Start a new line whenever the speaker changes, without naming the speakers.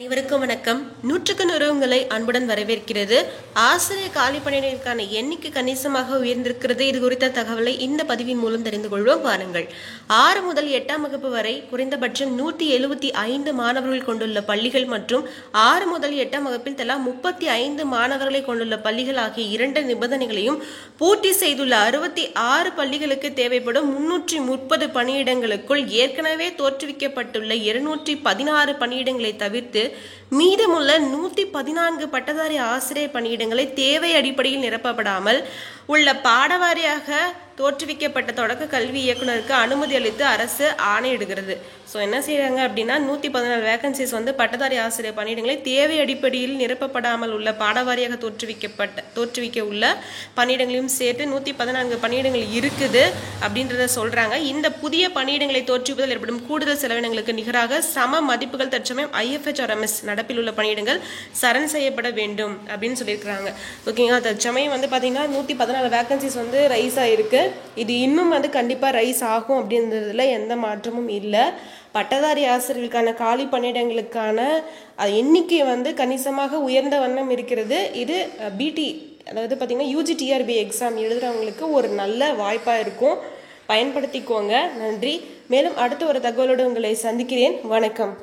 அனைவருக்கும் வணக்கம். 100க்கு உங்களை அன்புடன் வரவேற்கிறது. ஆசிரியர் காலி பணியிடங்களுக்கான எண்ணிக்கை கணிசமாக உயர்ந்திருக்கிறது. இது குறித்த தகவலை இந்த பதிவின் மூலம் தெரிந்து கொள்வோம். வாருங்கள். 6 முதல் 8ஆம் வகுப்பு வரை குறைந்தபட்சம் 175 மாணவர்கள் கொண்டுள்ள பள்ளிகள் மற்றும் 6 முதல் 8ஆம் வகுப்பில் தலா 35 மாணவர்களை கொண்டுள்ள பள்ளிகள் ஆகிய 2 நிபந்தனைகளையும் பூர்த்தி செய்துள்ள 66 பள்ளிகளுக்கு தேவைப்படும் 330 பணியிடங்களுக்குள் ஏற்கனவே தோற்றுவிக்கப்பட்டுள்ள 216 பணியிடங்களை தவிர்த்து மீதமுள்ள 114 பட்டதாரி ஆசிரியர் பணியிடங்களை தேவை அடிப்படையில் நிரப்பப்படாமல் உள்ள பாடவாரியாக தோற்றுவிக்கப்பட்ட தொடக்க கல்வி இயக்குநருக்கு அனுமதி அளித்து அரசு ஆணையிடுகிறது. ஸோ என்ன செய்யறாங்க அப்படின்னா 114 வேகன்சிஸ் பட்டதாரி ஆசிரியர் பணியிடங்களை தேவை அடிப்படையில் நிரப்பப்படாமல் உள்ள பாடவாரியாக தோற்றுவிக்க உள்ள பணியிடங்களையும் சேர்த்து 114 பணியிடங்கள் இருக்குது அப்படின்றத சொல்றாங்க. இந்த புதிய பணியிடங்களை தோற்றுவிப்பதில் ஏற்படும் கூடுதல் செலவினங்களுக்கு நிகராக சம மதிப்புகள் தற்சமயம் IFHRMS நடப்பில் உள்ள பணியிடங்கள் சரண் செய்யப்பட வேண்டும் அப்படின்னு சொல்லியிருக்கிறாங்க. ஓகேங்களா. தற்சமயம் பார்த்தீங்கன்னா 114 வேகன்சிஸ் ரைஸ் ஆயிருக்கு. இது இன்னும் கண்டிப்பா ரைஸ் ஆகும் அப்படின்றதுல எந்த மாற்றமும் இல்லை. பட்டதாரி ஆசிரியர்களுக்கான காலி பணியிடங்களுக்கான எண்ணிக்கை கணிசமாக உயர்ந்த வண்ணம் இருக்கிறது. இது பிடி அதாவது பார்த்தீங்கன்னா UGTRB எக்ஸாம் எழுதுறவங்களுக்கு ஒரு நல்ல வாய்ப்பாக இருக்கும். பயன்படுத்திக்கோங்க. நன்றி. மேலும் அடுத்த ஒரு தகவலோடு உங்களை சந்திக்கிறேன். வணக்கம்.